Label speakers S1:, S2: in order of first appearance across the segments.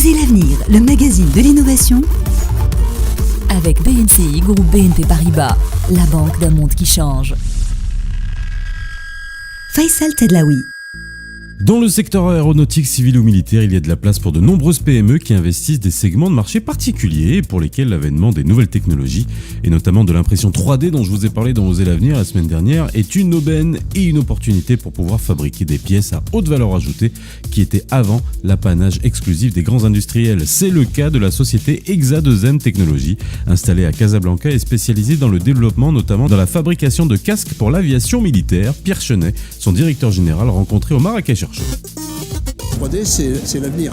S1: Osez l'avenir, le magazine de l'innovation avec BNCI, groupe BNP Paribas, la banque d'un monde qui change. Faisal Tedlaoui.
S2: Dans le secteur aéronautique, civil ou militaire, il y a de la place pour de nombreuses PME qui investissent des segments de marché particuliers et pour lesquels l'avènement des nouvelles technologies, et notamment de l'impression 3D dont je vous ai parlé dans Osez l'avenir la semaine dernière, est une aubaine et une opportunité pour pouvoir fabriquer des pièces à haute valeur ajoutée qui étaient avant l'apanage exclusif des grands industriels. C'est le cas de la société Exa2M Technologies, installée à Casablanca et spécialisée dans le développement, notamment dans la fabrication de casques pour l'aviation militaire. Pierre Chenet, son directeur général, rencontré au Marrakech.
S3: 3D, c'est l'avenir.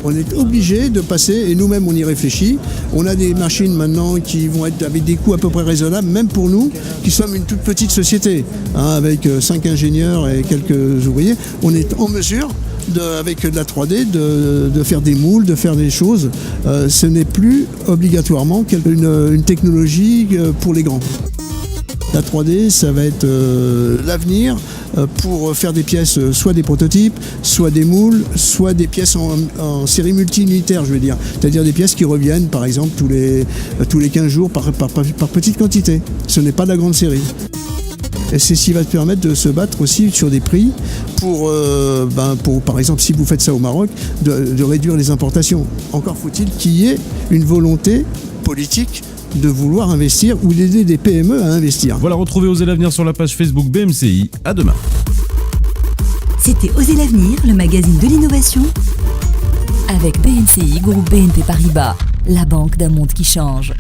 S3: On est obligé de passer, et nous-mêmes on y réfléchit. On a des machines maintenant qui vont être avec des coûts à peu près raisonnables, même pour nous, qui sommes une toute petite société, avec 5 ingénieurs et quelques ouvriers. On est en mesure, avec de la 3D, de faire des moules, de faire des choses. Ce n'est plus obligatoirement une technologie pour les grands. La 3D, ça va être l'avenir pour faire des pièces, soit des prototypes, soit des moules, soit des pièces en série multi-unitaire, je veux dire. C'est-à-dire des pièces qui reviennent, par exemple, tous les 15 jours par petite quantité. Ce n'est pas de la grande série. Et c'est ce qui va te permettre de se battre aussi sur des prix pour par exemple, si vous faites ça au Maroc, de réduire les importations. Encore faut-il qu'il y ait une volonté politique de vouloir investir ou d'aider des PME à investir.
S2: Voilà, retrouvez Osez l'avenir sur la page Facebook BMCI. À demain.
S1: C'était Osez l'avenir, le magazine de l'innovation avec BNCI, groupe BNP Paribas, la banque d'un monde qui change.